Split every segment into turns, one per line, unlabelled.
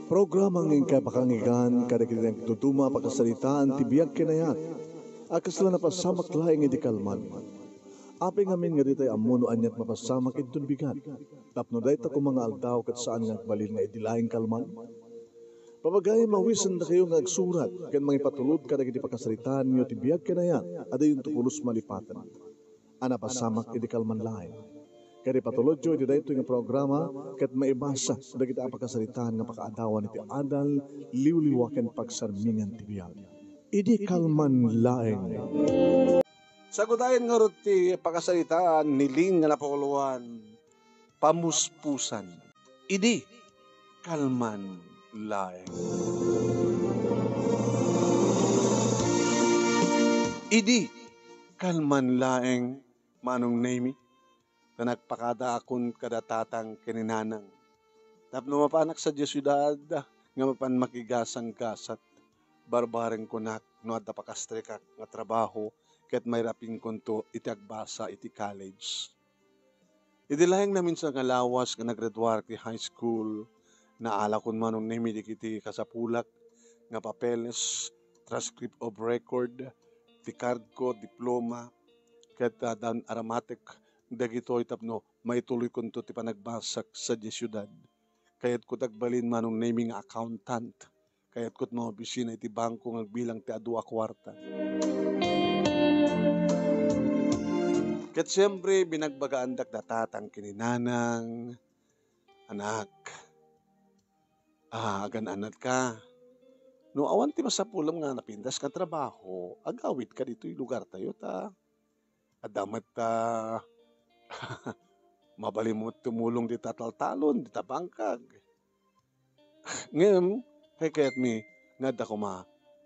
Programang ingkay pakangigan, kada kinang tutuma pakasalitaan, tibiyag kinayat, akas lang napasamak laing iti kalman. Api ngamin nga ditay amuno anyat mapasamak itun bigat. Tapno dayta ko mga aldaw kat saan nga balil nga itilaing kalman. Pabagay mawisan na kayo nga agsurat, kan mga ipatulod kada kiti pakasalitaan nyo tibiyag kinayat, ada yung tupulos malipatan. Anapasamak iti kalman laing. Kaya patulod jo, iti dayto nga programa, kat maibasa, dagiti apakasalitaan nga pakaadawan iti adal, liwliwaken pagsarmingan ti biyag. Idi kalman laeng.
Sagudayan nga rin ti pakasalitaan, niling nga napakuluan, pamuspusan. Idi kalman laeng. Idi kalman laeng, manong name na nagpakada akon kadatatang kininanang. Tapno mapanak sa Diyosudad, nga mapan makigasang gasat, barbareng kunak, no adda pakastrikak nga trabaho, ket may raping konto iti agbasa iti college. Iti layang namin sa ngalawas nga naggraduar ti high school, naala kon manong nimi iti kasapulak, nga papeles, transcript of record, ti card ko, diploma, ket dan aromatic, dagito itapno, may tuloy kunto ti panagbasak sa Diyosudad. Kayat ko tagbalin manong naming accountant. Kayat ko't mga opisina iti bangko ng bilang ti adua kwarta. Ket siyempre, binagbagaan datatang kininanang, anak, agan anat ka. No awan ti masapulam nga napindas ka trabaho, agawid ka dito yung lugar tayo ta. Adamat ta, mabalimot tumulong di tataltalon, di tabangkag. Ngayon, kaya't mi, nga da ko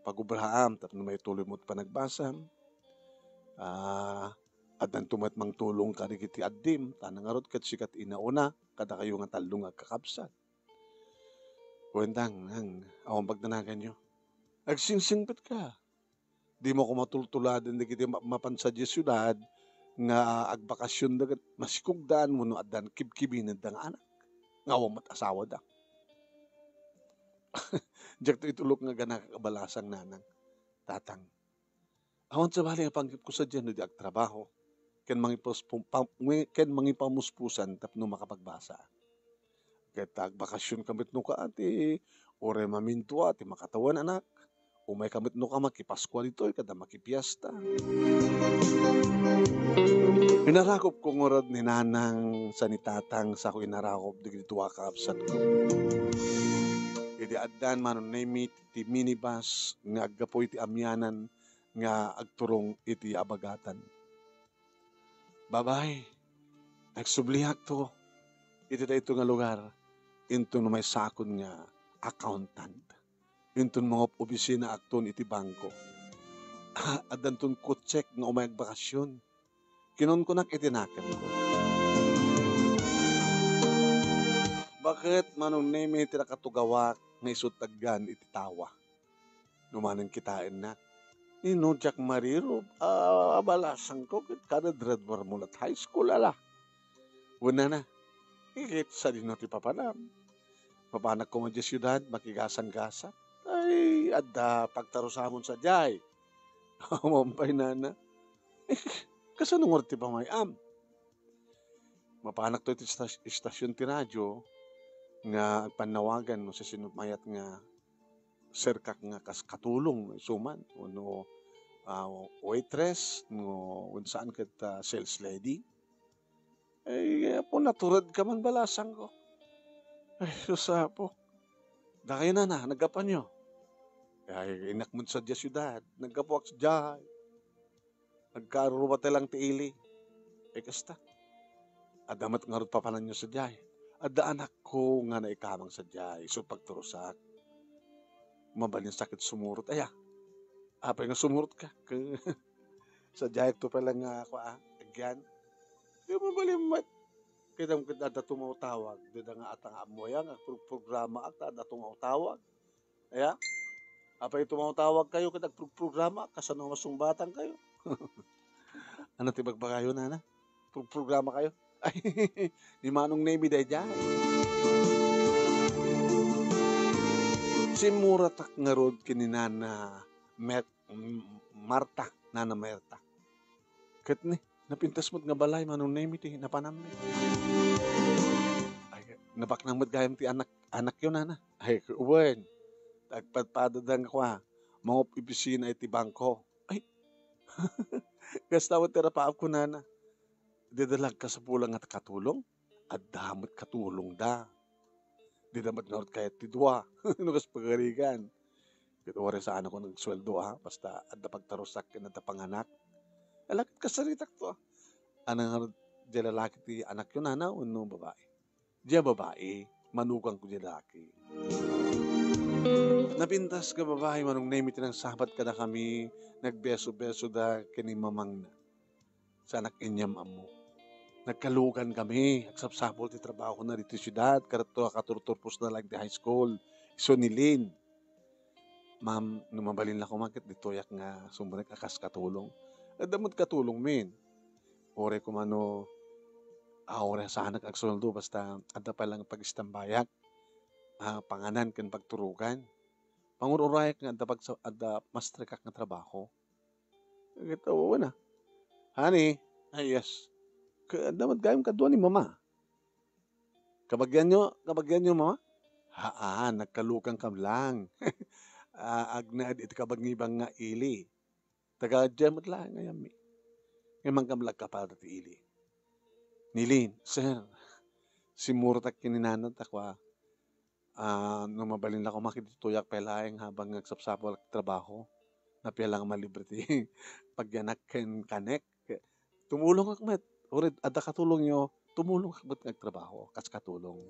pagubraham, tapno may tuloy mo't panagbasam. At nang tumatmang tulong ka rin kiti addim, tanang arot kat sikat inauna, kada kayo nga talong agkakabsat. Kuwentang, awang pagdanagan nyo. Agsingsingpit ka. Di mo ko matultuladan di kiti mapansa di syudad, nga agbakasyon dagat masikugdaan mo no adan kibkibinad da nga anak. Nga awang asawa da. Diyak to itulok nga gana kabalasang nanang. Tatang. Awan sa bali nga panggip ko sa dyan no di agtrabaho. Ken mangipamuspusan tapno makapagbasa. Ket agbakasyon kamit no ka ati ore mamintua ti makatawan anak. Umay kamit no ka makipaskwal ito'y kada makipiesta. Inarakop ko ngorod ni nanang sa ni tatang sa ko inarakop di tuwa kaapsat ko. Idi addan manon name ti minibus nga aggapoy ti amyanan nga agturong iti abagatan. Babay, nagsubliak to. Iti dayto nga lugar into no may sakon nga accountant. Into mga opisina akton iti bangko. Addan ton kutsek nga umay agbakasyon. Kinon ko nak itinakan ko. Bakit manong name iti nakatugawak nga isutaggan iti tawa? Numanang kitain na. Nino Jack Mariro, abalasang ko, kada graduar mulat high school, ala. Una na, ikit sa dino ti papanam. Papanak ko madya siyudad, makigasan-gasa. Ay, adda pagtarusamon sa jay. Mampay na. Kasanungor ti pa may Mapanak to iti istasyon ti radyo, nga panawagan no, sa sinumayat nga serkak nga katulong suman no waitress no saan ket sales lady ay po naturad ka man balasang ko ay susapo dakay na nagapan nyo ay inakmod sa diya syudad nagkapuak sa diya nagkaruwa talang tiili ay kasta adamat nga rod papanan nyo sa diya adda anak ko nga naikamang sa diya so pagturusak mabalin sakit sumurot. Aya, apay nga sumurot ka. Sa jayek to pala nga ako, agyan. Di mabalin mat. Kita mo kita da tumaw-tawag. Di da nga atang amoyang, programa at da tumaw-tawag. Aya, apay tumaw-tawag kayo, kita programa, kasano masumbatan kayo. Ano tibagbagayo na? Programa kayo? Ay, ni Manong Nemi day jay. Muratak nga rod kini Nana Marta, Nana Merta. Ket ni, napintas mo't nga balay, manong name iti, napanam ni. Ay, nabaknang mo't gayam ti anak yun, Nana. Ay, uwen, tagpadpadadang ko mga opisina iti bangko. Ay, gastawat tira paap ko, Nana. Didalag ka sa pulang at katulong, at damot katulong da. Didamat nga rod kayat ti dua, nukas pagarigan. Kito wari sa anak ko nagsweldo basta at pagtarusak na panganak. Alakit kasaritak to. Anang di lalaki ti anak yun, Nana, no babae. Diya babae, manugang ko di lalaki. Napintas ka babae, manong name iti ng sabat ka na kami, nagbeso-beso da kini mamang na. Sa anak inyam amo. Nagkalugan kami, agsapsapol ti trabaho ko na dito siyudad, katurturpos na lang di high school. So nilin. Ma'am, numabalin lang ko makit dito yak nga sumbunik akas katulong. Damot katulong min. Ore ko mano, ore sa anak agsoldo basta ada pa lang pag-istambayak. Panganan ken pagturugan. Pangururayak nga ada mas trekak nga trabaho. Ito, na. Honey, yes. Damat gayong kadwa ni mama. Kabagyan nyo mama? Nagkalukang kam lang. Agnaad iti kabagngibang nga ili. Taga-jamot lang ngayon mi. Ngayon kamlag ka para ti ili. Nilin, sir, si Murtak kininanat ako nung mabalin lang ako makitutuyak pelaeng habang nagsapsapol ang trabaho. Napialang malibre ti pagyanak ken kanek. Tumulong ako met. Urid, ada katulong nyo, tumulong ako met nagtrabaho. Kas katulong.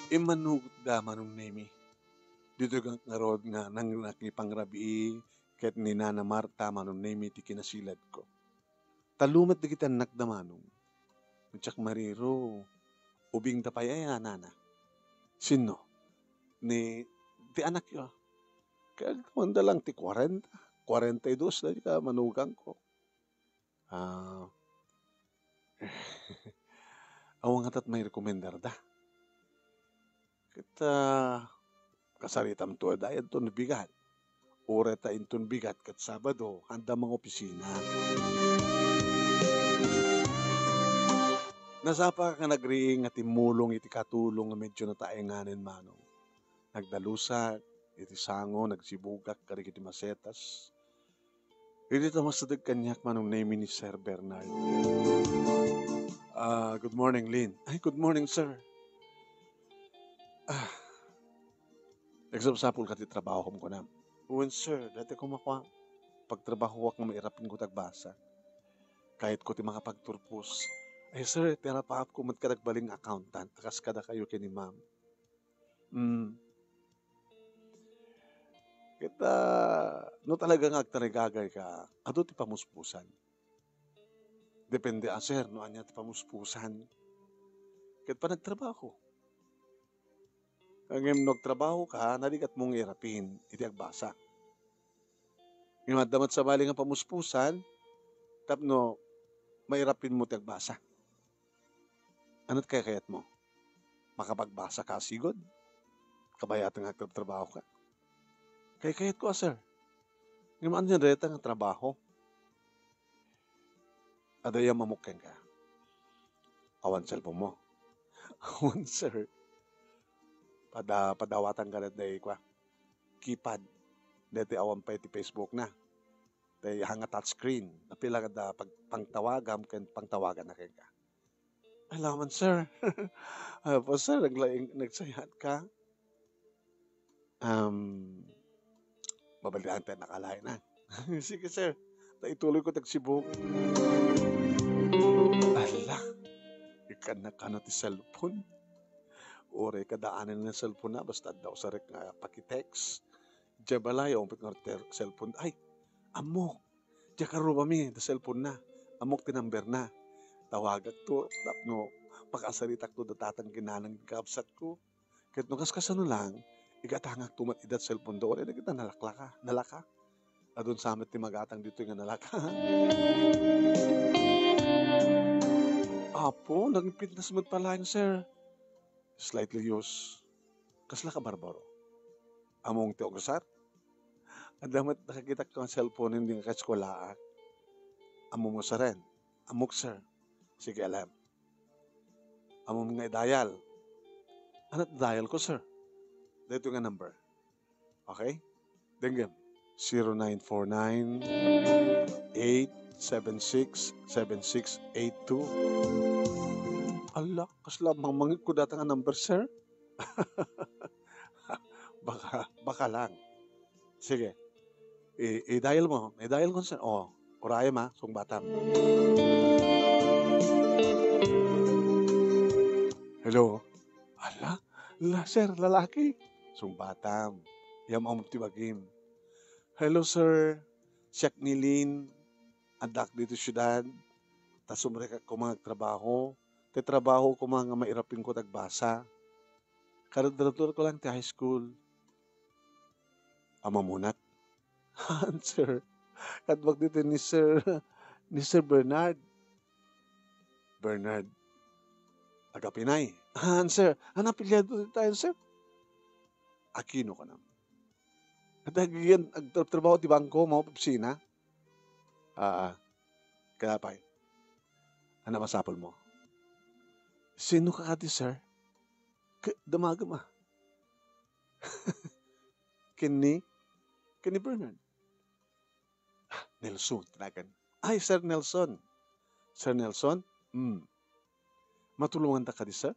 Imanugot da manong nemi. Dito kang narod nga nang nakipangrabi ket ni Nana Marta manong nemi ti kinasilad ko. Talumat di kita nakdamanong. Tsak mariro, ubing tapayaya, Nana. Sino? Ni, ti anak yo. Kaya wanda lang ti 40. 42 na ka manugang ko. Awang atat may rekomendar da. Kita kasaritam to dayan to bigat. Ore ta inton bigat kat Sabado handa mga opisina. Nasapa ka nagriing at imulong iti katulong nga medyo nataenganin manong. Nagdalusak, iti sango, nagsibugak, karig iti masetas. Iti tamasadag kanyak manong name ni Sir Bernard. Good morning, Lynn. Ay, good morning, sir. Nagsapsapol ka ti trabaho ko na. Uwan, sir, dati ko makuha. Pagtrabaho wak nga mairapin ko tagbasa. Kahit ko ti makapagturpos. Ay, sir, tinapaap ko matkaragbaling accountant. Akas kada kayo kini ma'am. Kita, no talagang agtarigagay ka, ato ti pamuspusan. Depende sir, no anya ti pamuspusan. Ket pa nagtrabaho. Ang nagtrabaho ka, nalikat mong irapin, iti agbasa. Yung damat sa bali nga pamuspusan, tapno, mairapin mo ti agbasa. Ano't kayat mo? Makapagbasa ka sigod? Kabayatan nga trabaho ka? Kayat ko, sir. Yung ano yung reta nga trabaho? Adaya mamukin ka. Awan cellphone mo. Awan, sir. Padawatan ka na dahi kwa. Keypad. Dati awan pa iti Facebook na. Dahi hanga touchscreen. Napila ka da pangtawagam pangtawagan na ka. Alaman, sir. Po, sir, nagsayat ka. Babalihan tayo nakalain na. Sige, sir. Ituloy ko tagsibog. Ala. Ikan na ka na ti cellphone. Ore, kadaanan ng cellphone na. Basta daw sa rek nga pakitext. Diya balay, umpit nga cellphone. Ay, amok. Diya karo kami, the cellphone na. Amok tinamber na. Tawagak to, tapno, pakasaritak to, datatang ginanang kapsat ko. Kahit nung kaskasano lang, igatangak tumat idat cellphone do, oray na kita nalaka. Adun samit ti magatang dito nga nalaka. Po, nagipit na smooth pala yun, sir. Slightly used. Kasla ka barbaro. Among ti ogusar. Adamat nakakita ko ang cellphone hindi nga kaskolaak. Amo mo sa rin. Amok, sir. Sige, alam. Amo mo nga i-dial. Ano dial ko, sir? Dito nga number. Okay? Denggam. 0949-876-7682. Ala, kasla mamangit ko data nga number, sir. baka lang. Sige. I-dial mo. I-dial ko, sir. O, oraya ma, sung batam. Hello? Ala, sir, lalaki. Sung batam. Yam ang tibagim. Hello, sir. Siyak nilin. Adak dito syudad. Tasumre ka ko mga trabaho. Te trabaho ko mga mairapin ko tagbasa. Karadarator ko lang ti high school. Amamunat. Sir. Kadwag dito ni Sir Bernard. Bernard. Agapinay. Sir. Ano pilyado dito tayo, sir? Aquino ka na. At hagigyan, agtrabaho di bangko, mga opisina. Kaya pa. Ano masapol mo? Sino ka kati, sir? Damaga ma. Kini Bernard. Nelson, tinagan. Ay, Sir Nelson. Sir Nelson? Matulungan ta ka di, sir?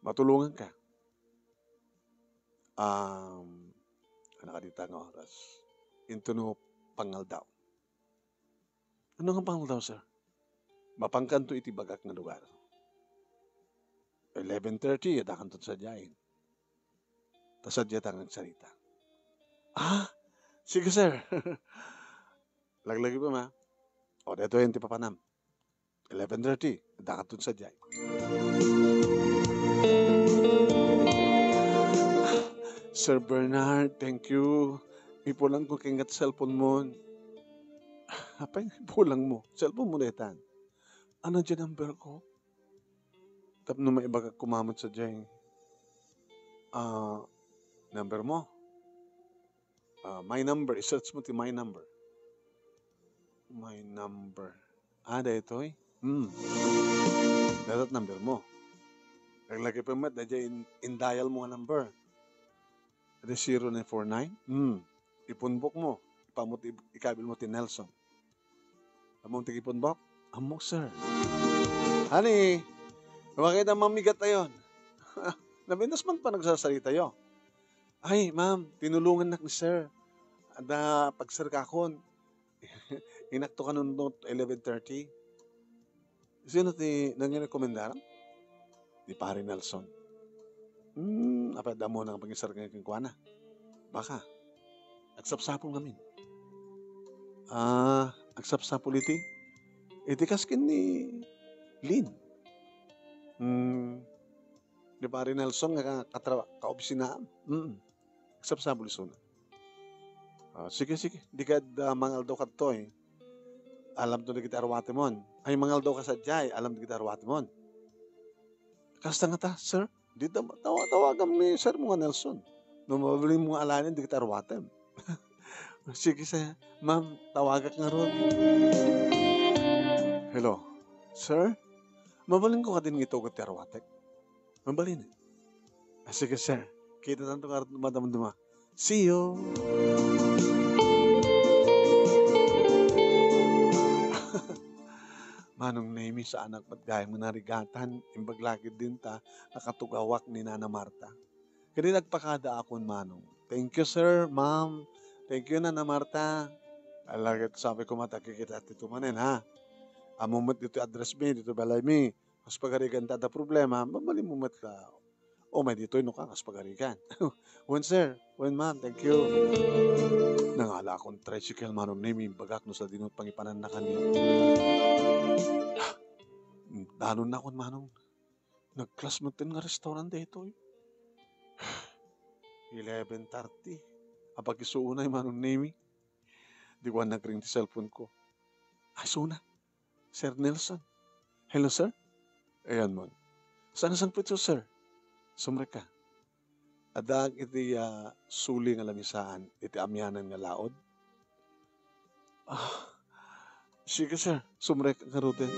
Matulungan ka. Ano ka dito nga oras? Into no pangal daw. Ano nga pangal daw, sir? Mapangkanto iti bagak na lugar. 11:30, adakan to sa diyain. Tasadya tang nagsalita. Sige, sir. Laglagi pa ma. O, dito yung tipapanam. 11:30, adakan to sa diyain. Sir Bernard, thank you. Ipulang ko kingat cellphone mo. Apa yung ipulang mo? Cellphone mo netan. Ano dyan number ko? Tapos may iba ka kumamot sa dyan. Number mo? My number. I-search mo ti my number. My number. Dito eh. Dapat number mo. Naglagay pa mo, dadya in-dial mo nga number. Ito 0949. Ipunbok mo. Ipamot, ikabil mo ti Nelson. Among tigipunbok? Amok, sir. Honey, bakit ang mamigat na yun? Nabindas man pa nagsasalita yun. Ay, ma'am, tinulungan na ni sir. Ada pag-sir kakon. Inakto ka nun 11:30. Sino ti nangyari-komendaran? Di pare Nelson. Apa damo nang pag-sir ngayon kuana. Baka. Agsapsapon kami. Agsapsapon iti. Iti kaskin ni Lin. Di pare Nelson nga kaobisinaan. Agsapsapon isuna. Sige. Di ka mangal daw ka to eh. Alam to na kita arwate mon. Ay mangal daw ka sa jay. Alam to kita arwate mon. Kasta nga ta, sir. Di tawagan ni sir mo nga Nelson. Nung mabili mo nga alanin, di kita arwatem. Sige sa, ma'am, tawagan nga ron. Hello, sir? Mabalin ko ka din ngito ko ti arwatek. Mabalin eh. Sige, sir. Kita tanto ka rin madama. See you. Manong Nemi sa anak ba't gaya mo narigatan, imbaglagid din ta, nakatugawak ni Nana Marta. Kaya nagpakada akon, Manong. Thank you, sir, ma'am. Thank you, Nana Marta. Alagit, sabi ko matakikita at ito manin, ha? Amumot dito address me, dito balay me. Mas pagarigan tada problema, mamalimumot ka. O may dito ino ka, mas pagarigan. When, sir. When, ma'am. Thank you. Nangala akong tricycle, Manong Nemi, bagak no sa dinot pangipanan na kanyo. Danon na akong Manong. Nag-class mo nga restaurant dito eh. 11:30. Apag isuunay Manong Nemi. Di ko nag-ring ti cellphone ko. Ay, suna. Sir Nelson. Hello, sir? Ayan mo. Saan sang pito, sir? Sumreka. Adag iti suli nga lamisaan, iti amyanan nga laod. Ah, sige, sir. Sumreka nga ruten.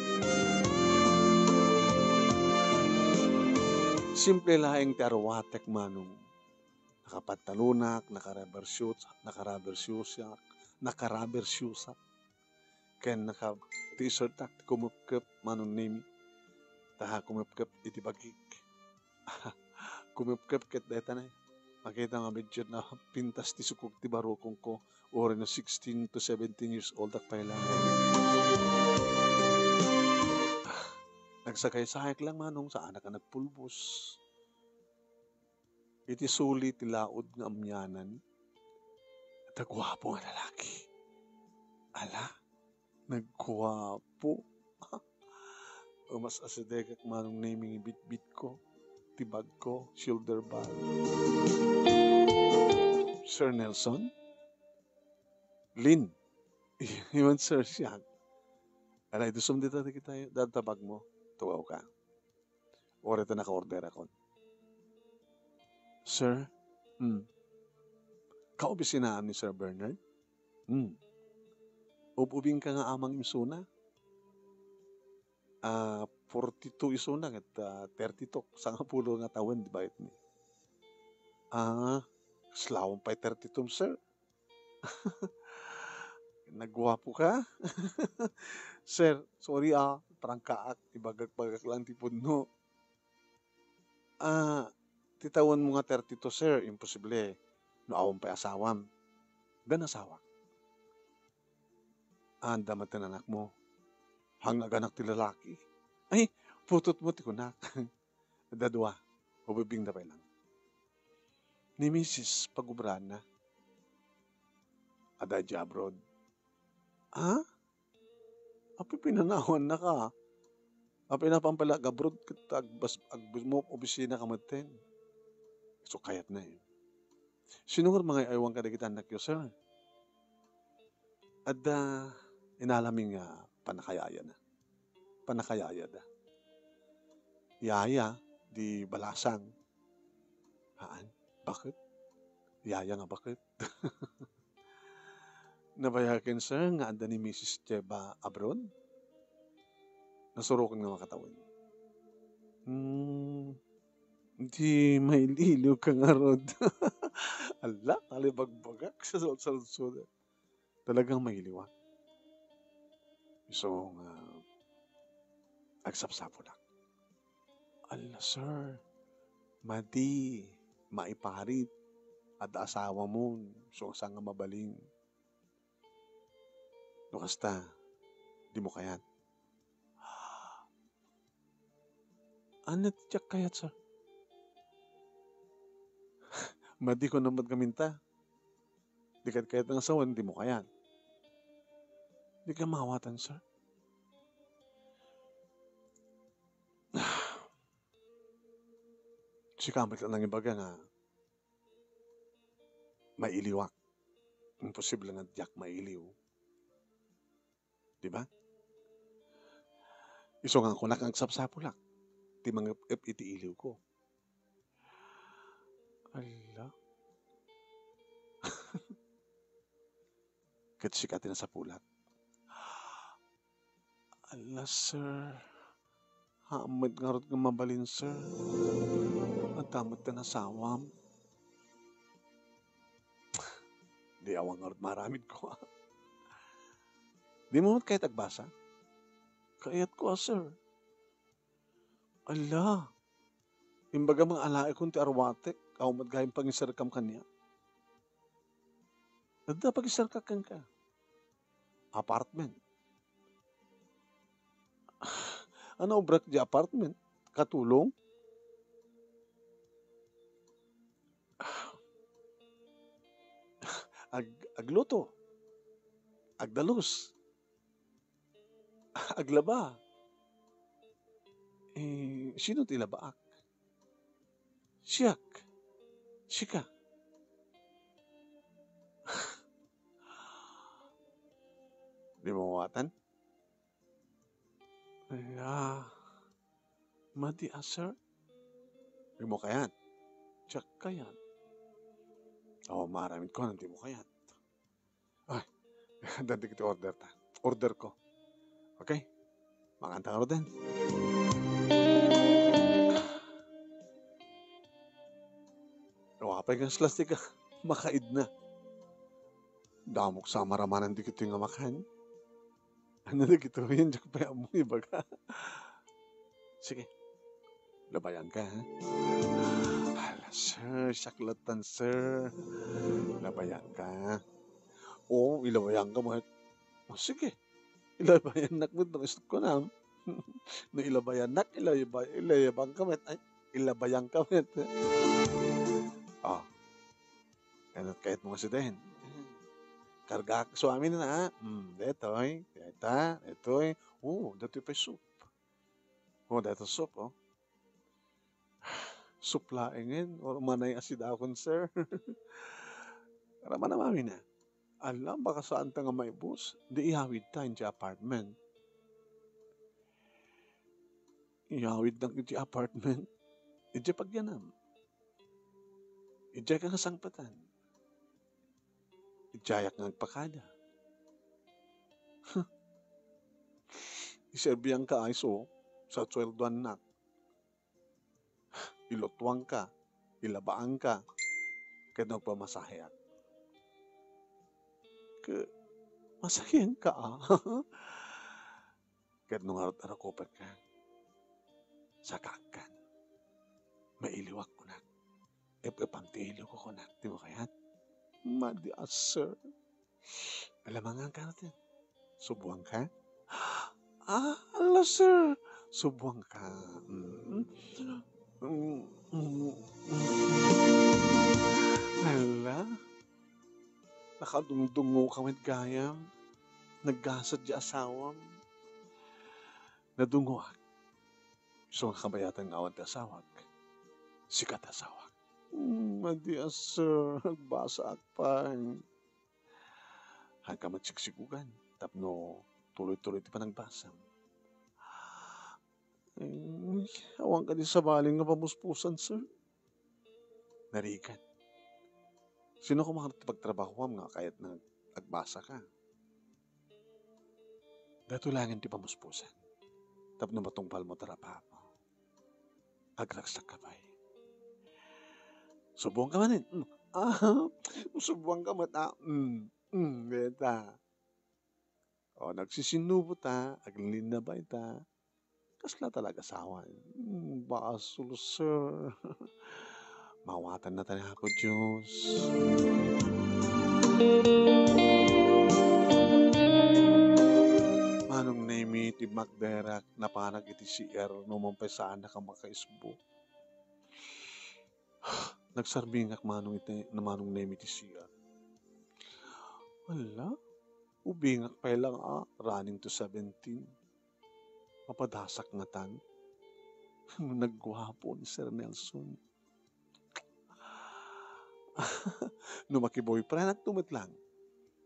Simple laeng ti arwatek manong nakapatalunak, nakaraber shoes, ken naka t-shirt tak kumupkep manong name taha kumupkep iti bagik. Kumupkep ket deta na makita nga medyo na pintas ti sukog ti barukong ko ori na 16 to 17 years old ak pala. Nagsakay-sakay lang manong sa anak ka nagpulbos. Iti suli ti laod nga amyanan. Nagwapo nga lalaki. Ala, nagwapo. Umas asidegak manong naming bit-bit ko. Tibag ko, shoulder bag. Sir Nelson? Lin? Iwan sir siya. Alay, dusum dito kita databag mo. Tuwaw ka. Ora ito naka-order ako. Sir? Kaobisinaan ni Sir Bernard? Ububing ka nga amang imsuna? 42 isuna at 32 sanga pulo nga tawen di ba it ni? Slawang pa'y 32 sir. Nagwapo ka? Sir, sorry prangkaak, ibagak-bagak lang ti pudno. Titawan mo nga 32 sir, imposible. No awang pa'y asawam. Dan asawa. Anda matan anak mo. Hangaganak ti lalaki. Ay, putot mo ti kunak. Dadwa, hubibing na pa lang. Ni Mrs. Pagubran na. Ada di abroad. Api pinanawan na ka. Api napampala gabrod kita agbus mo obisina kamaten. So kayat na eh. Sino nga mga aywang kadagitan na kyo, sir? Ada inalaming panakayaya na. Panakayaya da. Yaya, di balasang. Haan? Bakit? Yaya nga bakit? Nabayakin sir, nga anda ni Mrs. Cheba abroad? Nasurukan nga makatawin. Hindi maililiw ka nga rod. Ala, alibagbagak sa salsod. Talagang mahiliwa. So, agsapsapo lang. Ala, sir, madi, maiparit, at asawa mo, so saan nga mabaling. No kasta, di mo kayat. Ano tiyak kayat, sir? Madi ko naman kaminta. Di kayat ng asawan, di mo kayat. Di ka mawatan, sir. Si kamit lang ng ibaga nga mailiwak. Imposible nga diyak mailiw. Diba? Iso nga ako nakagsapsapo lang. Di mga iti iliw ko. Ala. Katsikatin na sa pulat. Ala, sir. Hamad nga rin nga mabalin, sir. Ang tamad ka na sawam. Di awang nga rin maramid ko. Di mo kahit agbasa? Kayat ko, sir. Ala. Imbaga mga alae kong ti arwatek. Kaumad gayang pangisarkam kanya. Nagda pagisarkakan ka. Apartment. Ano obrak di apartment? Katulong? Agluto. Agdalos. Aglaba. Sino tilabaak? Siyak. Sika. Di mo mawatan? Ala, madi sir. Di mo kayat. Check kayat. Maramit ko, hindi mo kayat. Ay, dati kita order ta. Order ko. Okay? Makanta ka din. Wapay kang slastik ka. Makaid na. Damok sa maramanan di kito nga makan. Ano na kito yun? Diyak pa mo ibaga. Sige. Labayan ka, ha? Hala, sir. Saklatan, sir. Labayan ka. Oo, ilabayan ka mo. Sige. Ilabayan nak mo. Nang ko na. No ilabayan nak. Ilabayan ka mo. Ay, ilabayan ka mo. Kahit mga sidahin. Karga suami na. Detoy. Detoy. Detoy pa soup. Dito soup, Soup laingin. Or manay asid akon, sir. Karama na mami na. Alam, baka saan ta nga may bus. Di ihawid ta sa apartment. Ihawid ng iti apartment. Ije pagyanam. Ije ka kasangpatan. Ijayak nga agpakada. Iserbiyan ka iso sa sweldoan na. Ilotwang ka. Ilabaan ka. Kaya nagpamasahe at. Masakihan ka Kaya nung araw-araw ka. Sakakan. Mailiwak ko na. Ipantilo ko na. Di mo kaya? Madi sir. Alamangan ka natin. Subuang ka? Ala, sir. Subuang ka. Ala. Nakadungdungo ka with gayam. Naggasad di asawam. Nadunguan. So, ang kabayatan ng awad asawag. Sikat asawag. Madi sir. Nagbasa akpan. Hanggang matsiksigugan. Tapno, tuloy-tuloy di pa nagbasam. Awang ka di sa baling nga pamuspusan, sir. Narikan. Sino ko makapagtrabaho nga kahit nagbasa ka? Dato langin di pamuspusan. Tapno matungpal mo tarapa mo. Agragsak ka ba Subuang ka manin. Subuang ka mata. Beta. Nagsisinubo ta. Aglin na ba ita? Kasla talaga sawan. Basul, sir. Mawatan na tayo ako, Diyos. Manong name iti magderak na panag iti CR numampesaan na ka makaisbo. Nagsarbingak manong iti na manong name iti CR. Wala. Ubingak pa lang running to 17. Mapadasak nga tan. Nagwapo ni Sir Nelson. Numaki-boyfriend at tumit lang.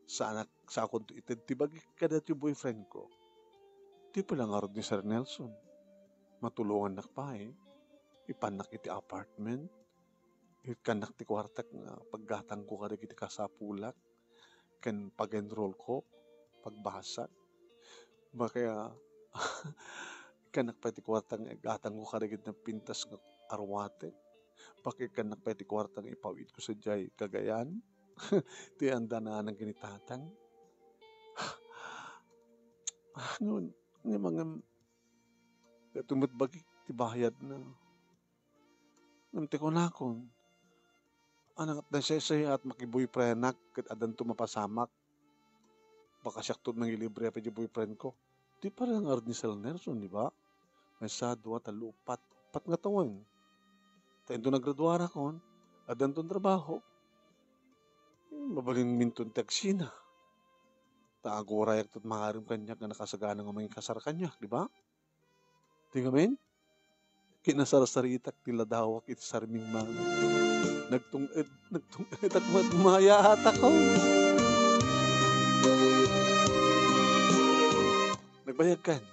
Sa akong itintibag kadat yung boyfriend ko. Di pa lang arod ni Sir Nelson. Matulungan nak pa Ipanak iti apartment. Ikanak ti kwartak nga paggatang ko kada kiti kasapulak. Ken pag-enroll ko. Pagbasa. Kaya ikanak pa iti kwartak nga gatang ko kada kiti pintas nga arwate. Bakit kanak pa iti kwartang ipawid ko sa jay Cagayan? Ti anda na ng ginitatang. Noon, nga mga tumutbagi ti bayad na. Namti ko na akong. Anak at nasesay at makiboyfriendak kat adan tumapasamak. Baka siyak to nang ilibre pa di boyfriend ko. Di pa lang arad ni Sir Nelson, di ba? May sadwa talupat. Pat nga tawon. Tayo doon naggraduara ko. Adan doon trabaho. Mabalin minton tagsina. Taagoray at maharim kanyak na nakasagana ng mga kasar kanyak, di ba? Tingamin? Kinasarasaritak tila dawak iti sarming mga. Nagtunged at maya at ako. Nagbayag kan.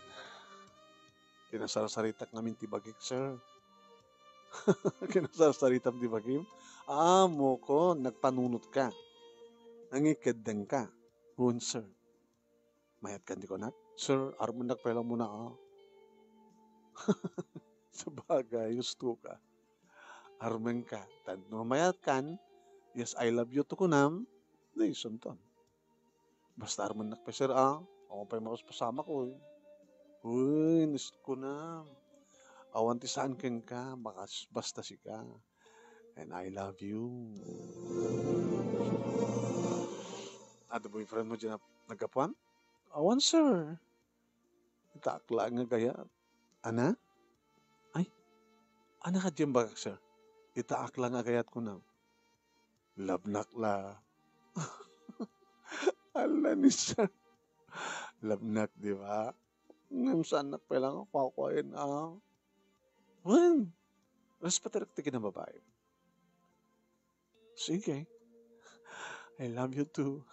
Kinasarsaritak namin tibagik, sir. Kinasarsaritak tibagim. Amo ko, nagpanunot ka. Nangikadang ka. Hun, sir. Mayat kan di ko nak. Sir, arman nagpailang muna Sa bagay, gusto ka. Arman ka. Tad mayat kan, yes, I love you to kunam. Nation ton. Basta arman nakpa, sir, ako pa yung pasama ko. Uy, gusto ko na. Awan ti saan kang ka, basta si ka. And I love you. Ada boyfriend mo dyan na nagkapuan? Awan, sir. Itakla nga gaya. Ana? Ay, ana ka dyan ba, sir? Itaakla nga gayat ko na. Labnak la. Ala ni sir. Labnak, di ba? Ngayon saan nagpailang ako akuain, Well, respetarik na babae. Sige. I love you too.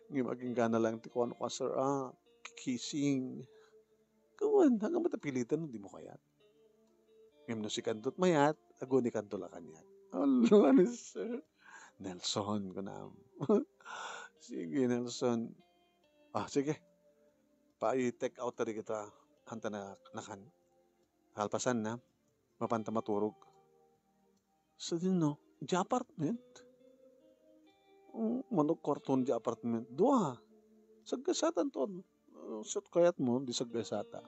Ngayon maging gana lang ti ko ano ka, sir, kissing. Kawan, hanggang matapilitan, hindi mo kayat. Ngayon no si kantot mayat, ago ni kanto la kanyat. Allah ni sir. Nelson, ko na. Sige, Nelson. Sige. Pa-i-take out tadi kita. Hanta na nakan. Halpasan na. Mapanta maturog. Sa din no, di apartment. Manok kwarton di apartment. Dua. Saggasatan to. Sat kayat mo, di saggasata.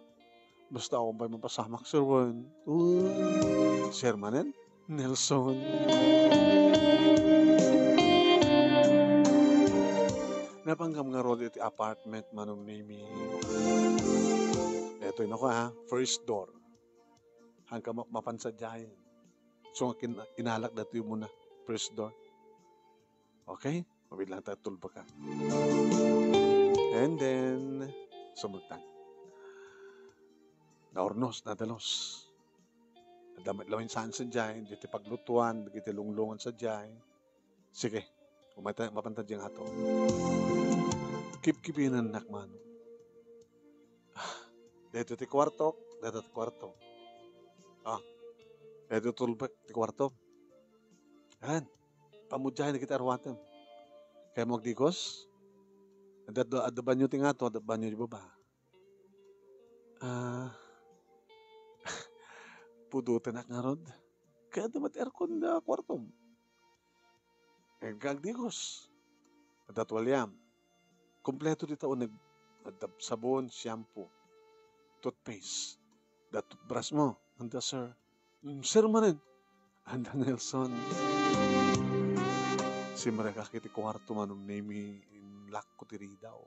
Basta ako ba'y mapasamak, Sir Juan. Sir Manen? Nelson. Napanggam nga ro iti apartment manong name. Ito yun ako first door. Hanggang mapansadyayan. So, inalak dati mo na first door. Okay? Mabit lang tayo tulba ka. And then, sumagtang. Naornos, nadalos. Nadamit lawin saan sa dyan, dito paglutuan, dito lunglungan sa dyan. Sige, mapantad yung ato. Kip-kipin ang nakman. Dito ti kwarto, dito ti kwarto. Dito tulbak ti kwarto. Yan, pamudyahin na kita arwatan. Kaya magdigos, adaban nyo ti nga to, adaban nyo di baba. Pudutan ak nga rod. Kaya damat aircon na kwarto. Gagdigos. Adatwalyam. Kompleto dito o sabon, shampoo, toothpaste. Toothbrush mo. Anda, sir. Sir manin. Anda, Nelson. Si mereka kiti kwarto manong name in lock ko tiri daw.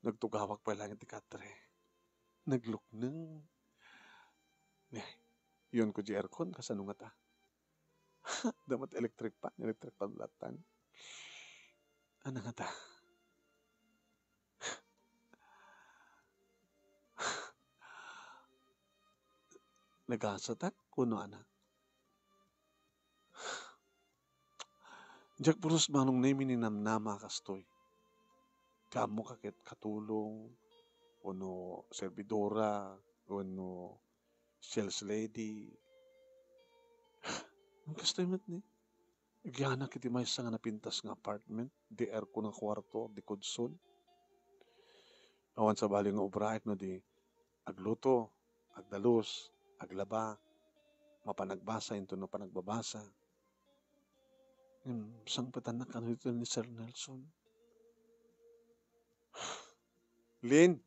Nagtugawak pa lang iti katre. Nagluknang. Yun ko di aircon, kasano nga ta? Damat electric pan latan. Ano nga ta? Nagasatak, kuno ana. Diyak puros manong name ni namnama kastoy. Kamo kakit katulong, uno servidora, uno sales lady. Ang kastoy mat ni. Igyanak iti may sa nga napintas nga apartment, di aircon ng kwarto, di kudson. Awan sa bali nga obraik no di agluto, agdalos, aglaba, mapanagbasa, into no panagbabasa. Sang patanak ano ito ni Sir Nelson. Lin,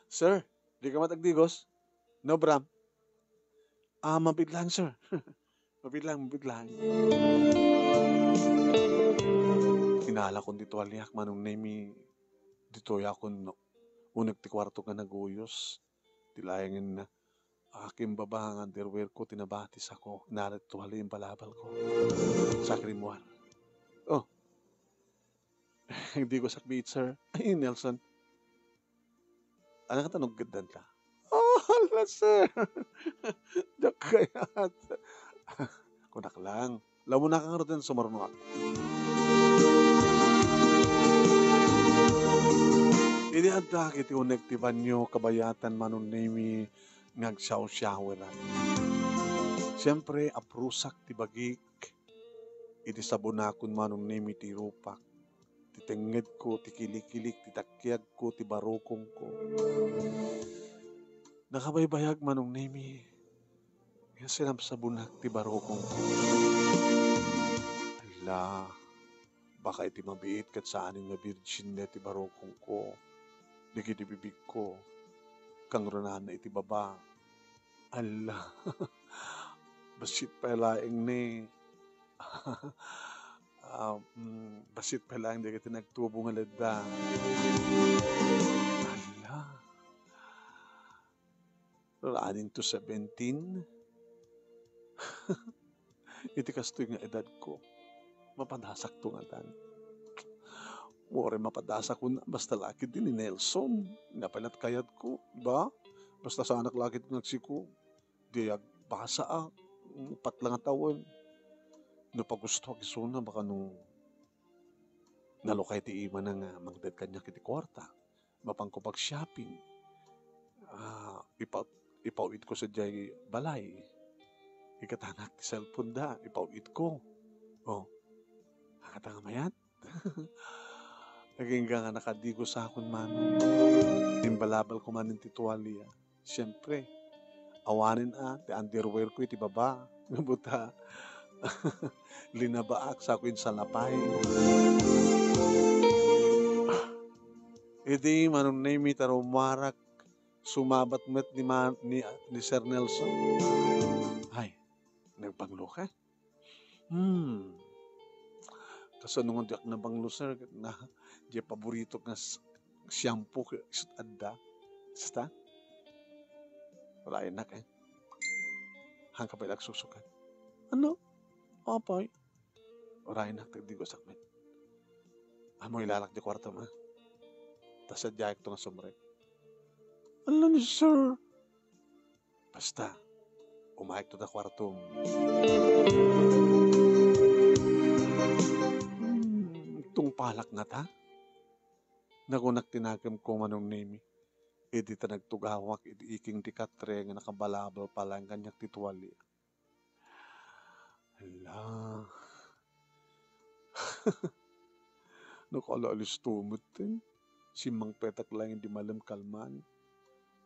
sir, di ka matagdigos? No, Bram? Mabiglang, sir. Mabiglang. Kinala ko dito aliyak manong name dito yakon unag ti kwarto ka naguyos. Tilayangin na aking babahang underwear ko, tinabatis ako. Nalit tuwali yung palabal ko. Sa krimuan. Hindi ko sakbit, sir. Ay, Nelson. Ano ka tanong gandan ka? Hala, sir. Dak kayat. Kunak lang. Lamo na kang rotin sumarunok. Idi adda kiti unek ti banyo kabayatan manon nemi ngagsaw-syaweran. Siyempre, aprusak ti bagik, iti sabunakon manon nemi ti rupak, ti tenged ko, ti kilik-kilik, ti takyag ko, ti barukong ko. Nakabaybayag manong nemi, nga sinamsabunak ti barukong ko. Ala, baka iti mabiit kat saan nga virgin na ti barukong ko. Digiti bibig ko, kang runana iti baba. Ala, basit palaing ni. Basit palaing di kiti nagtubo nga ladda. Ala, running to 17. Iti kastoy nga edad ko, mapadasak to nga dan. More mapadasak ko na, basta lakit din ni Nelson, napalat kayat ko, ba? Basta sa anak lakit nagsiko, di basa patlang tawon. No pagusto kisuna, baka no nalokay ti ima na nga, magdad kanya kiti kwarta, mapang ko pag-shopping, ipawid ko sa jay balay, ikatanak ti cellphone da, ipawid ko. Nakatanga mayat? Naging nga nakadigo sa akon man. Timbalabal ko man ng tituwalya. Siyempre, awanin ti underwear ko iti baba. Nabuta, linabaak sa akin sa lapay. Iti manong nami tarumarak, sumabat met ni Sir Nelson. Ay, nagbanglo ka? Kasanungan di ak nabanglo, sir, na di paborito nga shampoo isut adda. Sista? Wala enak Hangka pa ilagsusukan. Ano? Apay? Wala enak tagdi ko sakmet. Amo ilalak di kwarto ma. Tas sadya ito nga sumrek. Ano ni sir? Basta, umayag to da kwarto. Itong palak na ta? Nagunak tinagam ko manong nemi. Idi ta nagtugawak, idi iking di katre nga nakabalabal pala ang kanyak tituwali. Hala. Nakalalis tumot Simang petak lang hindi malam kalman.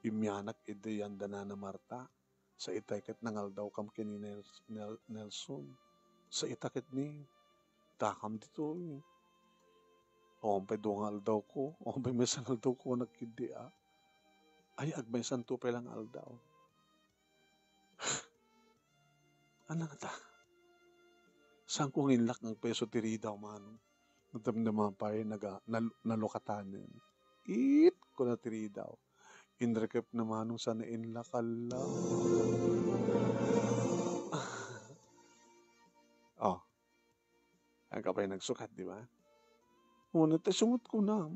Imyanak idi yan dana na Marta. Sa itakit nangal daw kam kini Nelson. Sa itakit ni takam dito Ompay dungal daw ko. Ompay may sangal daw ko nagkidi Ay, agmay santo pa lang aldaw. Ano nga ta? Saan ko nginlak ng peso tiridaw manong? Natamdaman pa nalokatanin. It ko na tiridaw. Inrekep na manong sana inlak ala. Ang kapay nagsukat, di ba? Ngunit sungot ko na.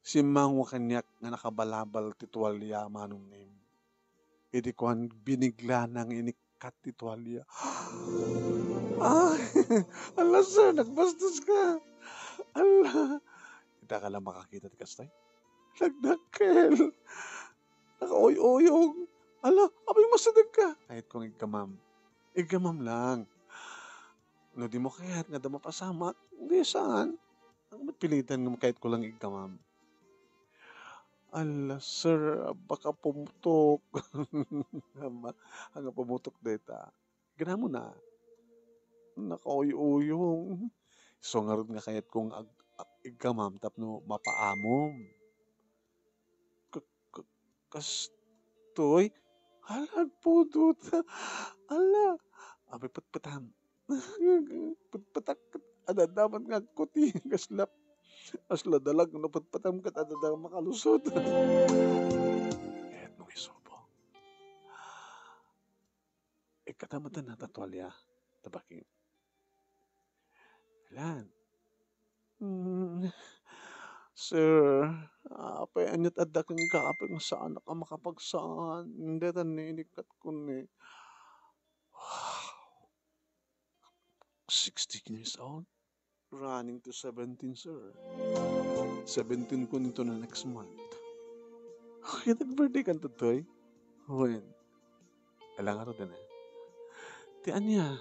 Si Mangwa kanyak nga nakabalabal tituwalya manong name. Idi ko ang binigla ng inikat tituwalya. Ala sir, nagbastos ka. Ala. Hindi ka lang makakita ti kastay. Nagdakkel. Nakaoy-oyong. Ala, abay masadag ka. Kahit kong igamam. Igamam lang. No di mo kaya't nga da mapasamak. Hindi saan. Ang mapilitan nga kahit ko lang igamam. Ala, sir, baka pumutok. Hanggang pumutok deta. Gana mo na. Nakaoy-oyong. So nga rin nga kahit kong igamam tapno mapaamom. Kastoy? Ala, pudot. Ala. Abay patpatam. Patpatak. Ada dapat nga kuti. Kaslap. Asla dalag na patpatam kat ada makalusot. Kahit nung isubo. Katamatan na tatwalya. Tabakin. Alan. Sir, apay anyat adda kang kapag saan ka makapagsaan. Hindi tan inikat ko ni. Wow. 16 years old? running to 17, sir. 17 ko nito na next month. Kaya nag-birthday ka totoy? When? Alang araw din eh. Ti anya,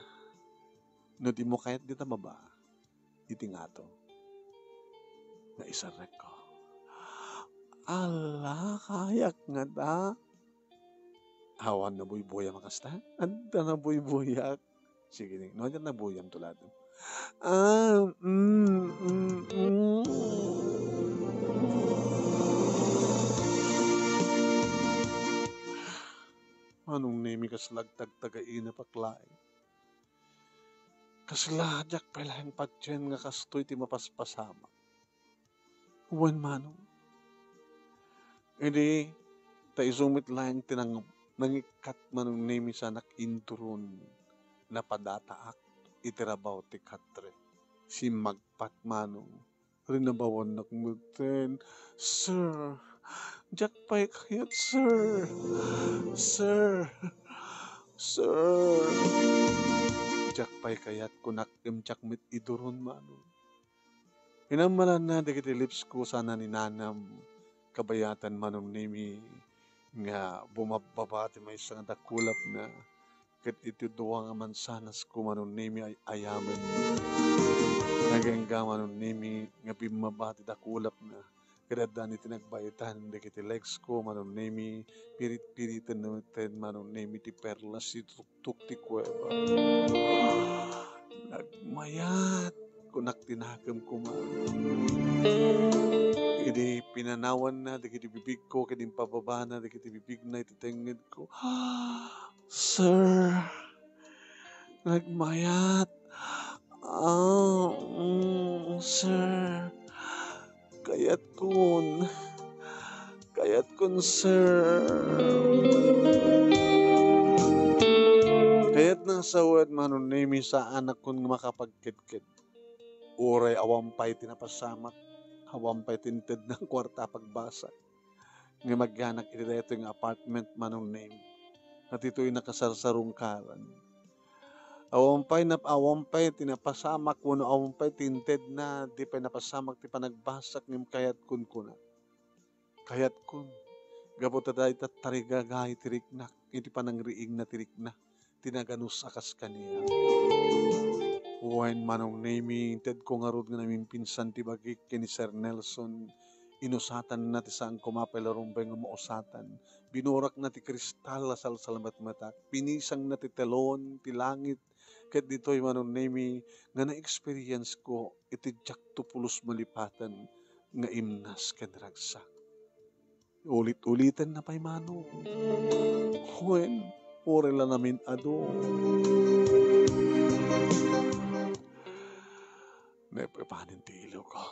no di mo kahit di tamaba, iti nga to, nga isarek ko. Ala, kayak nga ta. Awan na buy-buya makasta? Anta na buy-buyak. Sige, no, dyan na buyam tulad. Anong nemi kas lagtag tagaina paklain? Kaslajak pelang patyen nga kastoy ti mapaspasama. Wan manong. Hindi, taisumit lang tinang nangikat manong nemi sa nakinturon na padataak itirabaw ti katre. Si magpat manong rinabawan nakmuten. Sir, jak pa'y kayat, sir. Sir. Sir. Jak pa'y kayat kunak imchak mit iduron manong. Hinamalan na dikiti lips ko sana ni nanam kabayatan manong nimi nga bumababa ti may isang dakulap na ket iti duwa nga mansanas ko manong nimi ay ayamen. Nagengga manong nimi nga bimabati dakulap na kadadaan iti nagbayitan dikiti legs ko manong nimi pirit-piritan naman manong nimi ti perlas ti tuktuk ti kuweba. Nagmayat kunak tinakam ko man. Idi pinanawan na, dikiti bibig ko, kadi pababa na, dikiti bibig na, ititengid ko. Sir, nagmayat. Sir, kayat kun, sir. Kayat nang sawad manon nemi sa anak kun makapagkidkid. Uray awampay tinapasamak. Hawampay tinted ng kwarta pagbasa. Nga magyanak iti yung apartment manong name. At ito'y nakasarsarungkaran. Awampay tinapasamak kuno awampay tinted na di pa napasamak ti panagbasak ng kayat kun kuna. Kayat kun. Gabot taday tatarigagay tiriknak. Iti panangriing na tiriknak. Tinaganus akas kaniya. Uwain manong naming ted ko nga rod nga namin pinsan ti bagik kini Sir Nelson. Inusatan na ti saan kumapelarong nga mausatan. Binurak na ti kristal asal salamat matak. Pinisang na ti telon, ti langit. Ket dito'y manong nami nga na-experience ko iti jak tupulos malipatan nga imnas kadragsak. Ulit-ulitan na pa'y manong. When, orela namin ado. Naipapanin ti ilaw ko.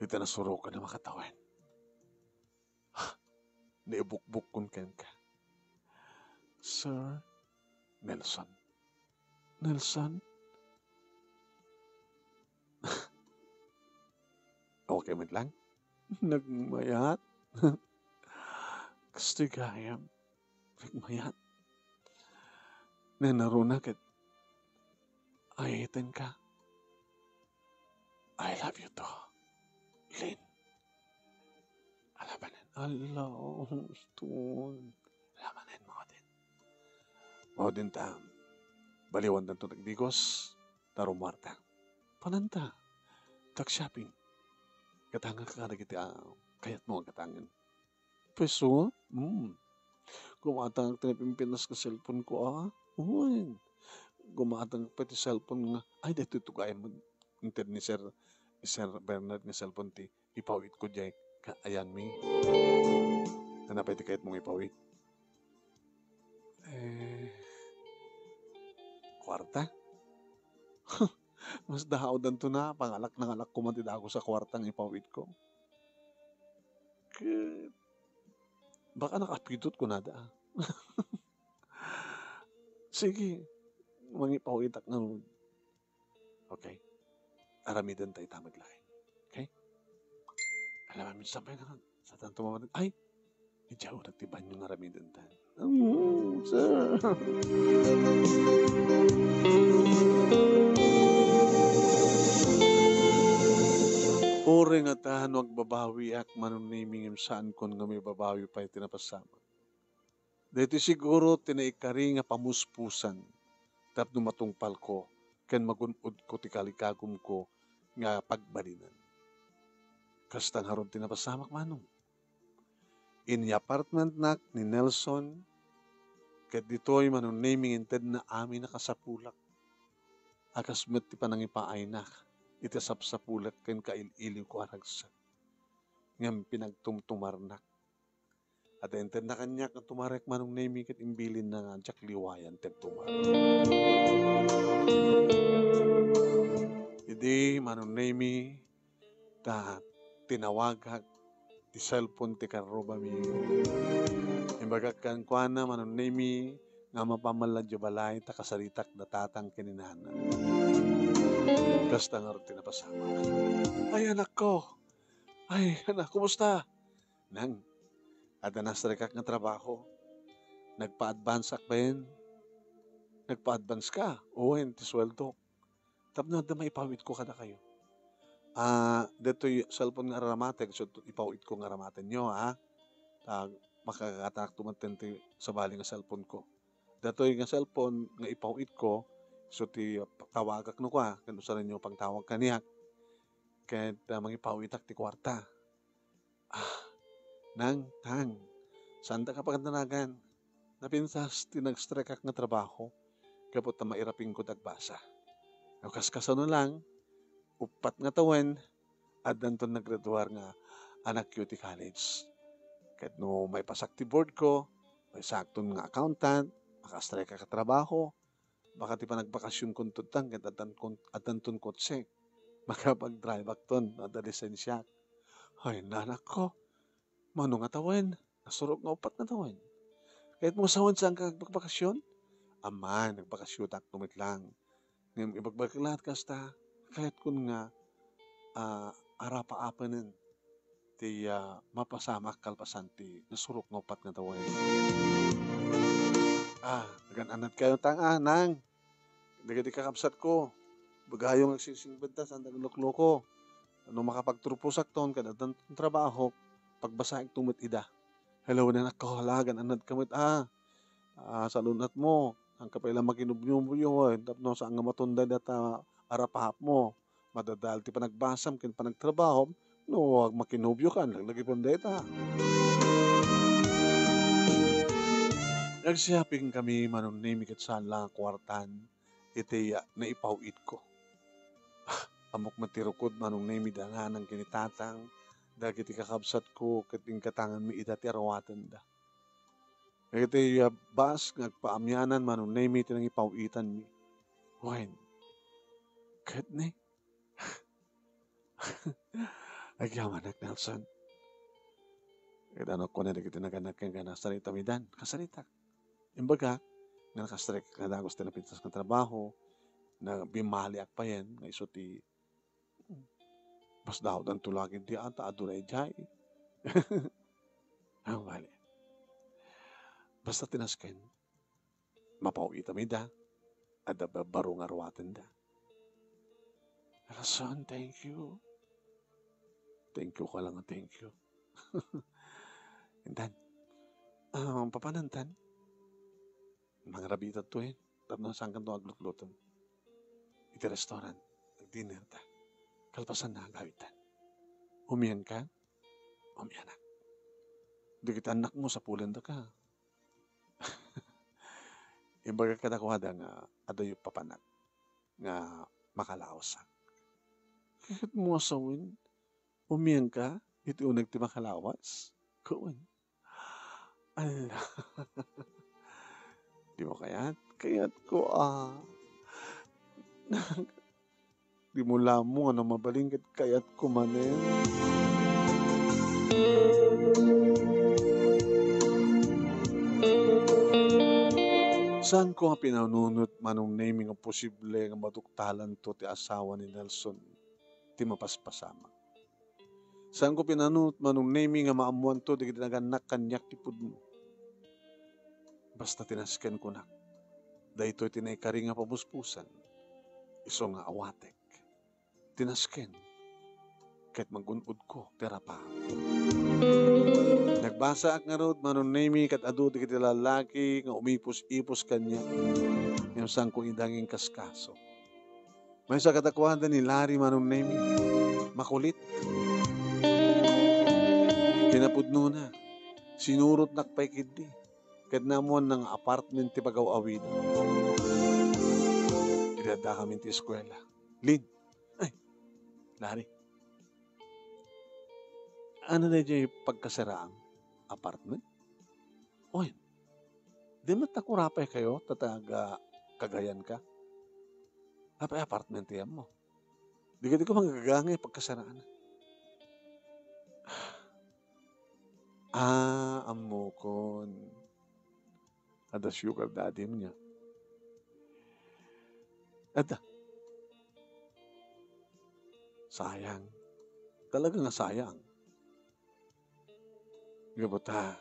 Ito na suro ka na makatawin. Naibukbuk kun ken ka. Sir Nelson. Nelson? Okay man lang. Nagmayat. Kastigayam. Nagmayat. Nanarunag at ayatin ka. I love you to. Lynn. Alabanan. Allah, stun. Alabanan mo din. Mo din ta. Baliwan na ito nagdigos. Tarumarta. Pananta. Tag-shopping. Katangan ka na kita. Kayat mo ang katangan. Peso? Gumatang tinapimpinas ka cellphone ko Uy. Gumatang pati cellphone nga. Ay, dito tugayan mo. Inted ni Sir Bernard nga cellphone ti. Ipawit ko dyan. Ayan mi. Nanapay ti kahit mong ipawit. Kwarta? Mas dahaw danto na. Pangalak ng alak ko man ako sa kwartang ipawit ko. Baka nakapitot ko na da. Sige. Mangipawitak na nun. Okay. Aramidan tayo tamag lain. Okay? Alam namin sabay na sa tanto mamadag. Ay! Medyo nagtiban yung aramidan tayo. Sir! Uri nga tahan wag babawi ak manunimingim saan kon nga may babawi pa tinapasama. Dito siguro tinaikari nga pamuspusan tapno matungpal ko ken magunod ko ti kalikagom ko nga pagbalinan. Kastang haron tinapasamak manong. In the apartment nak ni Nelson, ket ditoy manuniming inted na amin nakasapulak. Akas met ti panangipaay na, itasapsapulak ken kaililiw ko aragsak. Ngam pinagtumtumarnak. At inted na kanyak na tumarek manuniming ket imbilin na nga jakliwayan ted tumar. Idi manunimi ta tinawagak ti cellphone ti karubami. Imbaga kan kuana manunimi nga mapamaladyo balay ta kasaritak datatang kininana. Kasta nga rin tinapasama. Ay anak ko! Ay anak, kumusta? Nang, ada nasrekak nga trabaho. Nagpa-advance ak ba yun? Nagpa-advance ka? Oo, yun, ti sweldo. Tapno da maipawit ko kada kayo. Dito yung cellphone nga aramaten, so ipawit ko nga aramaten nyo, ha? Makakatanak tumantin sa bali nga cellphone ko. Dito yung nga cellphone nga ipawit ko, so ti tawagak no ka, kano sa rin yung pagtawag kaniyak, kaya mangipawitak ti kwarta. Nang, saan ka pagkandanagan? Napinsas, tinagstrekak nga trabaho, kapot na mairaping ko dagbasa. Kaskasano lang, upat nga tawen, at danton naggraduar nga anak ko ti college. Kahit no may pasak ti board ko, may sakton nga accountant, makastreka ka trabaho, baka ti pa nagbakasyon kong tutang, at danton kotse, makapag-drive akton, at lisensya. Ay, nanak ko, mano nga tawen, nasurok nga upat nga tawen. Kahit mo sawan saan ka nagbakasyon, nagbakasyon tak tumit lang. Ngayon, ibagbalik lahat kasta, kahit kun nga, arapa-apanin, ti mapasamak kalpasan ti nasurok nga upat nga tawen. Nagananat kayo nang, di kakapsat ko, bagayong agsisingbenta sa nagloko. Ano makapagtrupusak ton, kadatan trabaho, pagbasaik tumit ida. Hello, nanak ko, gananat kamit, sa lunat mo, ang kapailang makinubyo-buyo, tapno saan nga matunda data arapahap mo, madadal ti panagbasam, kin panagtrabaho, no, wag makinubyo ka, naglagi pandeta. Nagsiyaping kami manunimik at saan lang kwartan, iti naipawit ko. Amok matirukod manunimik dangan ang kinitatang, dagiti kakabsat ko, kating katangan mi ita ti arawatan da. Iti bas, nagpaamyanan manunimik, tinang ipawitan mi. Wine. Kahit ni. Agyaman ak Nelson. Kahit ano ko na dagiti naganak kang kanasarita midan, kasarita. Imbaga, nga nakastrek na dagos tinapintas ng trabaho, na bimali ak pa yan, nga iso ti mas daw dan tulagin di ata adunay jay. Bali. Basta tinasken, mapawita mi da, ada barong arwaten da. Rason, thank you. Thank you ka lang, thank you. And then, papanantan, mga rabitat to tapos saan ka ito aglutlutan. Iti restaurant, nag-dinner ta. Kalpasan na gawitan. Umiyan ka? Umiyanak. Di kita anak mo sa pulan da ka. Imbaga kadakwada nga aday papanak nga makalaosak. Kahit mo asawin, umiyan ka, iti unag ti makalawas. Kuwan. Allah. Di mo kaya't ko di mo lamong ano mabalingkit kaya't ko manen. Saan ko nga pinanunot manong naming ang posible nga maduktalan to ti asawa ni Nelson ti mapaspasama. Saan ko pinanunot manong naming nga maamuan to di naganak kanyak ti pudno. Basta tinasken ko na. Dahito tinaikari nga pabuspusan. Iso nga awatek. Tinasken. kahit magunod ko, tira pa. Nagbasa ak nga rod, manunemi kat adu ti kiti lalaki, nga umipos-ipos kanya, yung sang kong idanging kaskaso. May sa katakuhan ni Larry manunemi, makulit. Kinapudno na, sinurot nakpaikid di, kat namon ng apartment ti Pagaw-awid. Idada kami ti eskwela. Lin, ay, Larry, ano na dyan pagkasaraang apartment? Oy, di matakurapay kayo, tataga kagayan ka? Apay apartment yan mo. Di ko magagangay pagkasaraan. Amokon. Ada sugar daddy mo niya. Ada. Sayang. Talaga nga sayang. Gabata.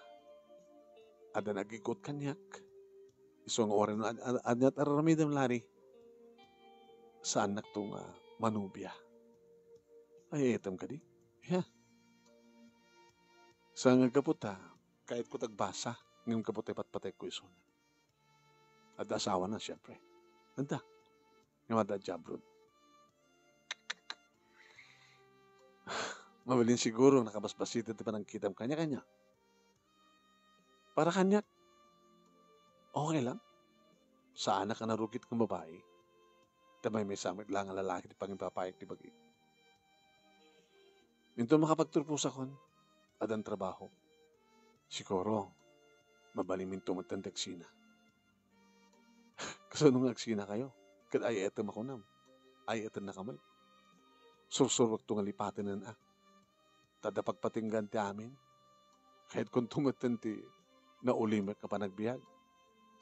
Ada nagikot kanyak. Isong oran anyat araramidam lari. Saan naktong manubya. Ay, etam ka di. Yeah. Sa nga kaputa, kahit ko tagbasa, ngayon kaputa patpatay ko iso. At asawa na, siyempre. Anda. Nga mada jabrod. Mabilin siguro nakabasbasita ti panang kitam kanya-kanya. Para kanyak, okay lang. Sa anak ka narugit kang babae, tamay may samit lang ang lalaki ti pangipapayag ti bagi. Minto makapagturpos akon, adang trabaho. Siguro, mabaling minto magtandagsina. Kasanong agsina kayo? Kad ay etam ako nam. Ay etam na kamay. Sursurwag to nga lipatin na tada pagpatinggan ti amin. Kahit kung tumatan ti naulimat ka pa nagbiyag.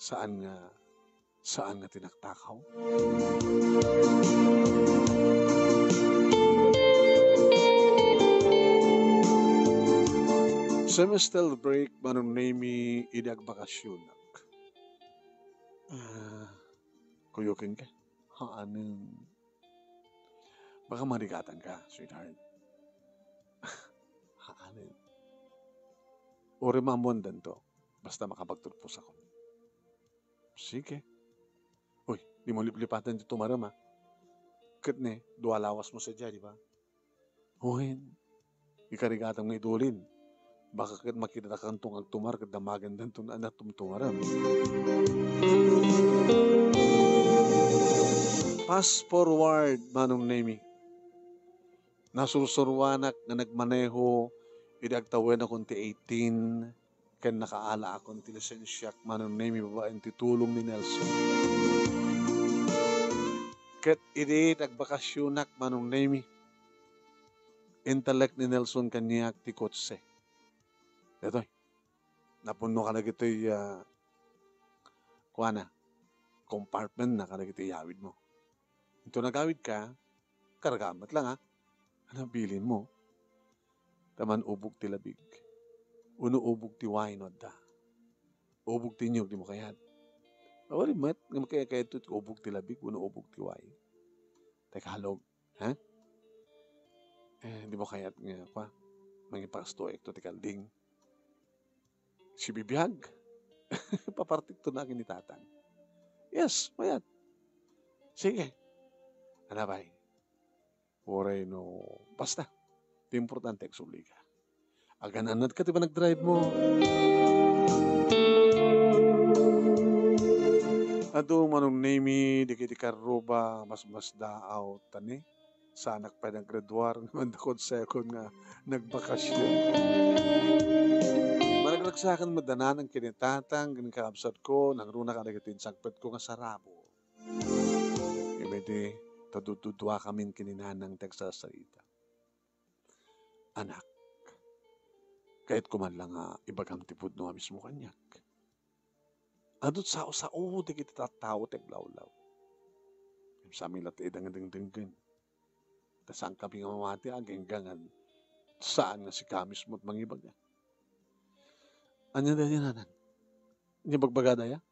Saan nga tinaktakaw? Semester break manunemi idagbakasyonak. Kuyukin ka? Haanin. Baka marigatan ka, sweetheart. Haanin. Uri mamondan to. Basta makapagturpos ako. Sige. Uy, di mo liplipatan dito maram ha. Katne, dua lawas mo sa dyan, di ba? Uy, ikarigatang may idulin. Baka kat makita na kang tungang tumar kat damagan dan tun anak tumtumaram. Fast forward, manong nemi. Nasursurwanak na nagmaneho, idagtawen akong ti 18, kan nakaala akong ti lisensyak, manong nemi babaeng titulong ni Nelson. Kat idi nagbakasyonak, manong nemi. Intalek ni Nelson kanyak ti kotse. Ito'y, napuno ka na gito'y, compartment na ka na gito'y yawid mo. Ito nagawid ka, karagamat lang ha. Ano bilin mo? Taman ubog ti labig. Uno ubog ti wine da. Ubog ti nyog, di mo kayat. Awali mat, nga makaya ito ubog ti labig, uno ubog ti wine. Teka halog, ha? Di mo kayat nga pa. Mangipastoek to ti kalding. Si bibiyag. Papartik to na akin ni tatang. Yes, mayat. Sige. Ano ba? Oray no. Basta. Di importante eksuli ka. Agananad ka, di ba nag-drive mo? Ado manong nemi, di kiti karuba, mas daaw tani. Sa anak pa nag-graduar, naman dakod second nga nagbakasyon. Malaglag madanan ang kinitatang, ginikabsat ko, nangruna ka nagatin sagpat ko nga sarabo. Ibedi, tadududwa kamin kininanang tagsasarita. Anak, kahit kuman lang ibagam tipod no mismo kanyak. Adot sao, di kita tataw, teglawlaw. Sa amin lahat idang-dang-danggan. Tasang kami nga mamati, agenggangan. Saan nga si kamis mo't mangibag na. Anya dahil nanan? Hindi bagbaga daya?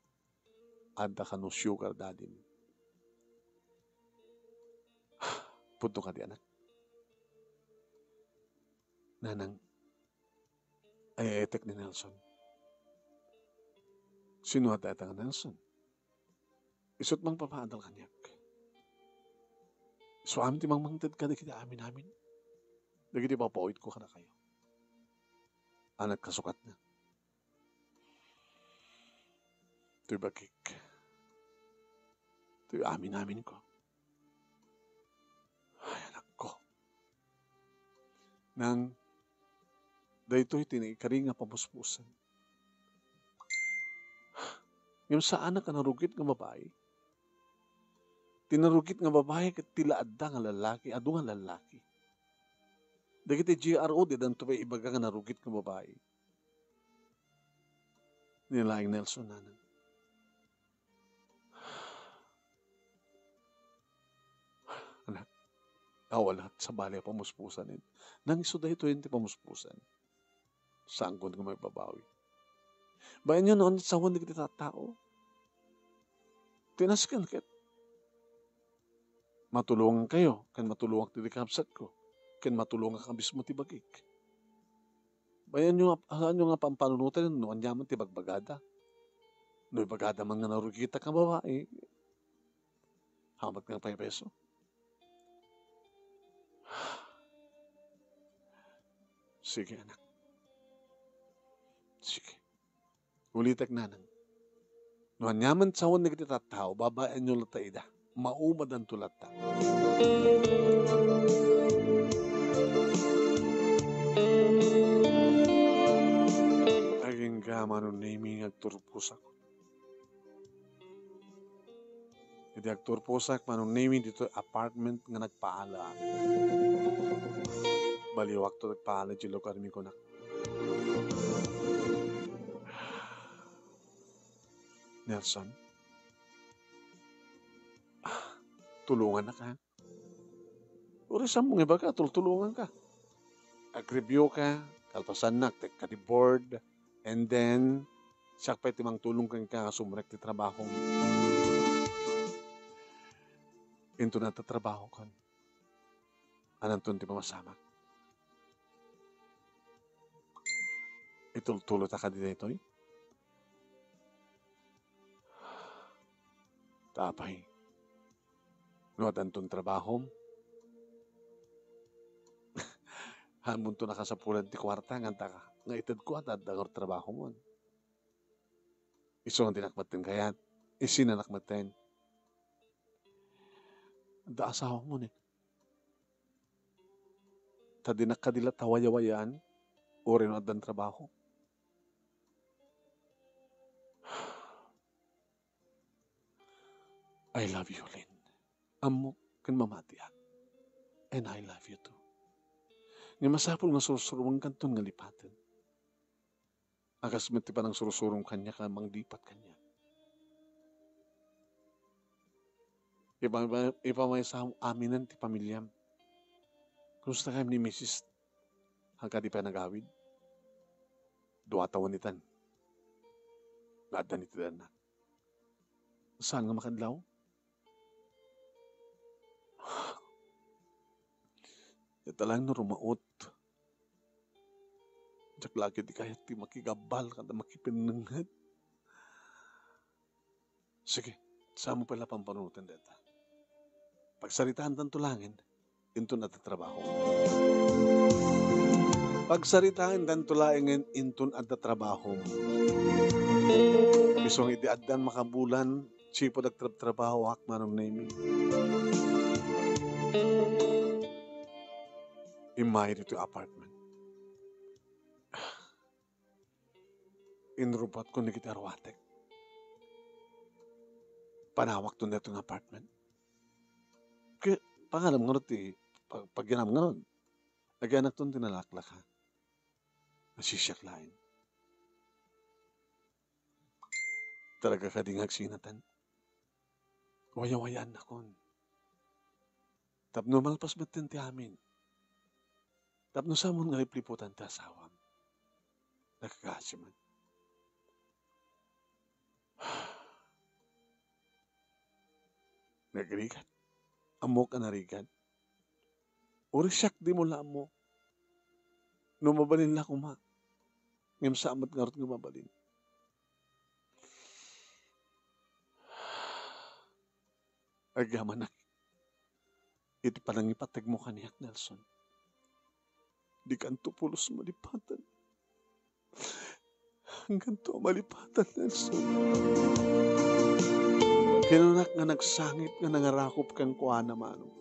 Ada ka no sugar daddy. Punto ka di anak. nanang ay etek ni Nelson. Sino at nga Nelson? Isot mang papaadal kanyak. So amin ti mangmangtad ka, di kita amin. Dagi di papawid ko ka na kayo. Anak kasukat na. Ito'y bakik. Ito'y amin ko. Ay, anak ko. Nang daytoy tinikari nga pamuspusan. Yung sa anak ka narugit nga babae. Tinarugit nga babae kat tila adda nga lalaki, adu nga lalaki. Dagiti GRO, di danto pa ibaga nga narugit nga babae. Nilaing Nelson nanang. Anak, awalat sa balay pamuspusan. Nang iso dahito yun ti pamuspusan. Saan ko nga may babawi. Bayan nyo noon sa huwag kita tao. Tinaskan kat. Matulungan kayo. Kan matulungan ti kapsat ko. Kan matulungan ka mismo ti bagik. Bayan nyo nga pampanunutan noon yaman ti bagbagada. No bagada man nga narugita ka babae. Hamat nga pa peso. Sige anak. Sige. Ulitak nanang. No anyaman sawon na kita tao, babayan nyo lata ida. Maumad ang tulata. Aging gama no naming agturpusak. Hindi agturpusak manong naming dito apartment nga nagpaala. Baliwak to nagpaala di lugar mi ko na. Nelson, tulungan na ka. Urisan mong iba ka, tulungan ka. Agribyo ka, kalpasan na, ka di board, and then, siya pa itimang tulong ka sumrek di trabaho. Into na tatrabaho ka. Anantun ti pamasamak. Itultulot ka di dito eh. Tapay. No at antong trabaho. Hamon to nakasapulan ti kwarta nganta ka. Nga itad ko at adagor trabaho mo. Iso ang tinakmatin kayat. Isinanakmatin. Da asawa mo ni. Tadinak kadila tawaya-wayaan. Uri no adan trabaho. I love you, Lynn. Amo kan mamatiak. And I love you too. Nga masapol nga surusurong kanton nga lipatan. Akas mati pa ng surusurong kanya ka manglipat kanya. Ipa may sa aminan ti pamilyam. Kumusta kayo ni Mrs. Hangka di pa nagawid? Dua tawanitan. Gada ni tidanak. Saan nga makadlaw? Ito lang na rumaot. Diyak lagi di kahit di makigabal kada makipinangat. Sige, saan mo pala pampanutan dito? Pagsaritaan tanto langin, into na trabaho. Pagsaritaan tanto langin, into na trabaho. Isong idiadan makabulan, sipo nagtrabaho hakman ng naming. Imay dito apartment. Inrupat ko ni kita arwatek. Panawak to netong apartment. Kaya pangalam nga rin, pag ginam nga rin, naganak to tinalaklak ha. Nasisyak lain. Talaga ka ding agsinatan. Waya-wayaan na kon. Tapno malpas batin ti amin. Tapno sa mong nalipliputan ti asawam. Nakakasiman. Nagrigat. Amo ka narigat. Uri siyak di mo lang mo. No mabalin na kuma. Ngem samot nga ron nga mabalin. Agyaman na. Iti panangipatag mo kaniyak, Nelson. Di kanto pulos malipatan. Hanggang to malipatan, Nelson. Kinunak nga nagsangit nga nangarakop kang kuana manong.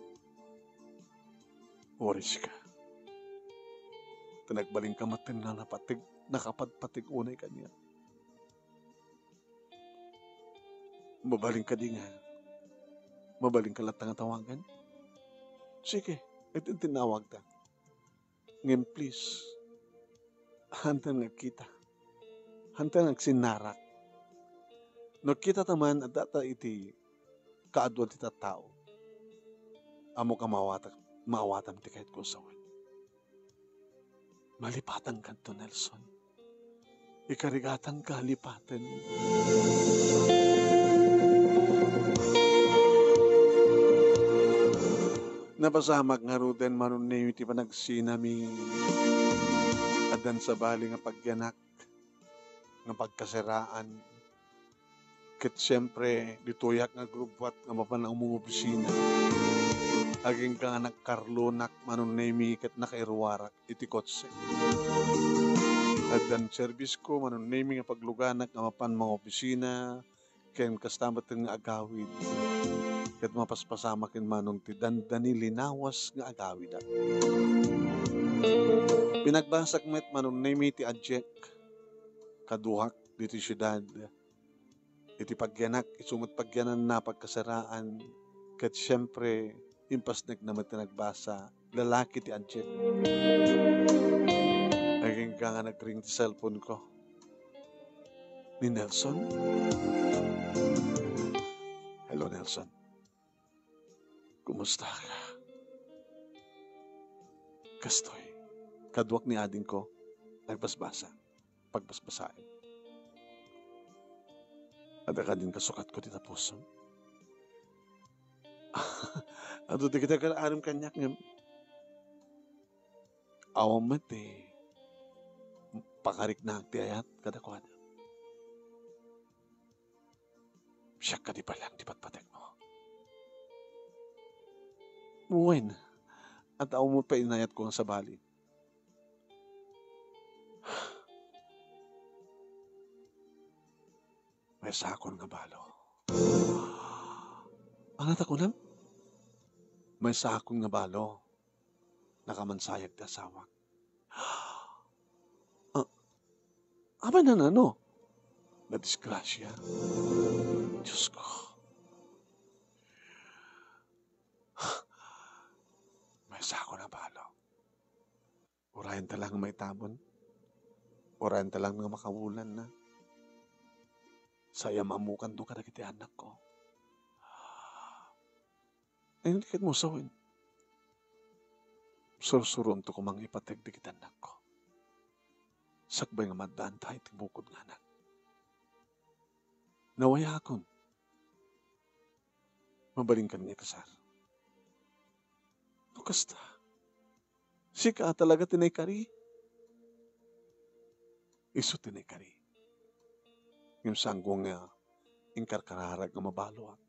Oris ka. Tinagbaling ka matin na nakapatpatig unay kanya. Mabaling ka di nga. Mabaling ka latang tawagan. Sige, ito tinawag ta. Ngayon please, hantang nga kita. Hantang nga sinarak. No kita taman at data iti kaadwal ti tao. Amo ka maawatam ti kahit kung sawan. Malipatan ka to, Nelson. Ikarigatan ka, lipatan. Napasamak nga ruden manon na iti panagsinami adan sa bali nga pagyanak nga pagkasiraan. Ket siyempre, dituyak nga grupwat nga mapanang mong opisina. Aging ka nga nagkarlonak manon na ket nakairwarak iti kotse. Adan service ko manon na nga pagluganak nga mapan mga opisina ken kastamat nga agawid. Ket mapaspasamakin manon ti dandani linawas nga agawid. Pinagbasak met manon na ti adjek kaduhak diti syudad. Iti pagyanak, isumot pagyanan na pagkasaraan. Ket siyempre, impasnek naman tinagbasa, lalaki ti adjek. Naging ka nga nagring ti cellphone ko. Ni Nelson? Hello, Nelson. Kumusta ka? Kastoy. Kaduak ni ading ko, nagbasbasa. Pagbasbasain. Ada ka din kasukat ko dita puso. Ato di kita kalaanong kanyak nga. Awam mat pakarik na ti ayat kada ko na. Siya ka di palang di patpatek mo. Uwain. At awam mo pa inayat ko sa bali. May sakon nga balo. Ang ko lang? May sakon nga balo. Nakamansayag ti asawak. Aba na no? Na-disgrasya. Diyos ko. May sakon nga balo. Urayan talang may tabon. Urayan talang nga makawulan na. Saya mamukan doon ka na kiti anak ko. Ay, hindi kat mo sawin. Sursuron to kumang ipateg di kita anak ko. Sakbay nga madaan tayo tibukod nga anak. Nawaya akon. Mabaling ka niya kasar. Kasta. Sika talaga tinay kari. Iso tinay kari. Yung sanggong nga, ingkarkararag nga mabalo at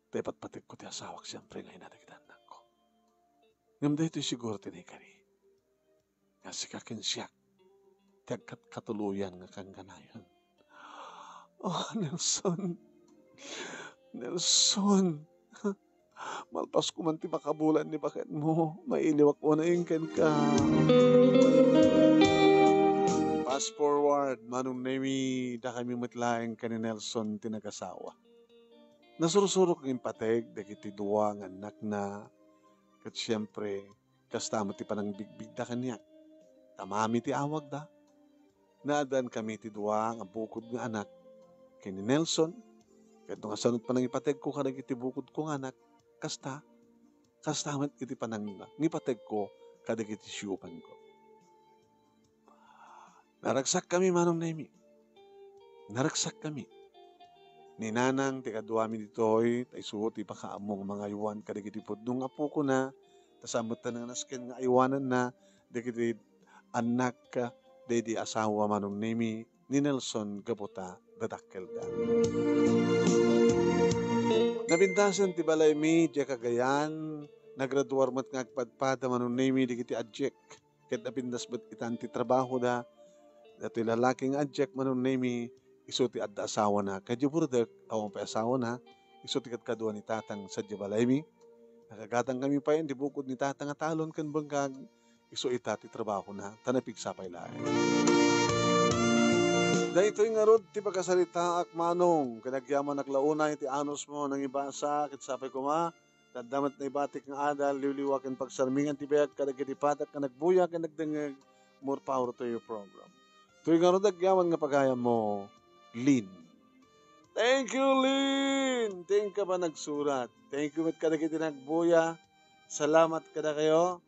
tepat patik ko ti asawak siyempre ngayon nadagitan ko. Ngam dahito siguro tinikari. Nga si kakinsyak, tiagkat katuluyan nga kang ganayon. Oh, Nelson. Nelson. Malpas ko man ti makabulan ni bakit mo. Mailiwak mo na ingken ka. Fast forward, manong nemi da kami matlaeng ka ni Nelson tinagasawa. Nasurusurok ng pateg, dagiti duwa ng anak na, kat siyempre, kastama ti panang bigbig da kanya. Tamami ti awag da. Naadan kami ti duwa ng bukod ng anak, kay ni Nelson, kat nung asanod panang ipateg ko ka iti bukod ko ng anak, kastamat iti panang ngipateg ko kadagiti siyupan ko. Naragsak kami manong nemi. Naragsak kami. Ni nanang ti kaduami ditoy tay suot ti pakaamong mga iwan kadagiti pod nung apo ko na tasamot ta nang nasken nga iwanan na dagiti anak dedi asawa manong nimi ni Nelson Gabuta dadakkel da. Nabintasan ti balay mi di Cagayan, nagraduar mat nga agpadpada manong nimi di kiti adjek. Ket napindas bat itan ti trabaho da, dati lalaking adjek manong nimi iso ti adda asawa na. Kadyo burdak, awang pa asawa na, iso ti kadua ni tatang sa di balay mi. Nakagatang kami pa yun, di bukod ni tatang atalon kan bangkag, iso ita ti trabaho na, tanapig sapay lain. Dahito nga rod, ti pagkasalita ak manong, kinagyaman naglauna iti anos mo, nang ibasa, kit sapay kuma, tadamat na ibatik nga adal, liwliwakin pagsarmingan ti bayag, kadagiti patak, ka nagbuya, ka nagdangag, more power to your program. Tuwing nga rod, agyaman nga pagayam mo, Lynn. Thank you, Lynn! Thank ka ba nagsurat? Thank you, mit kadagiti nagbuya. Salamat kada kayo.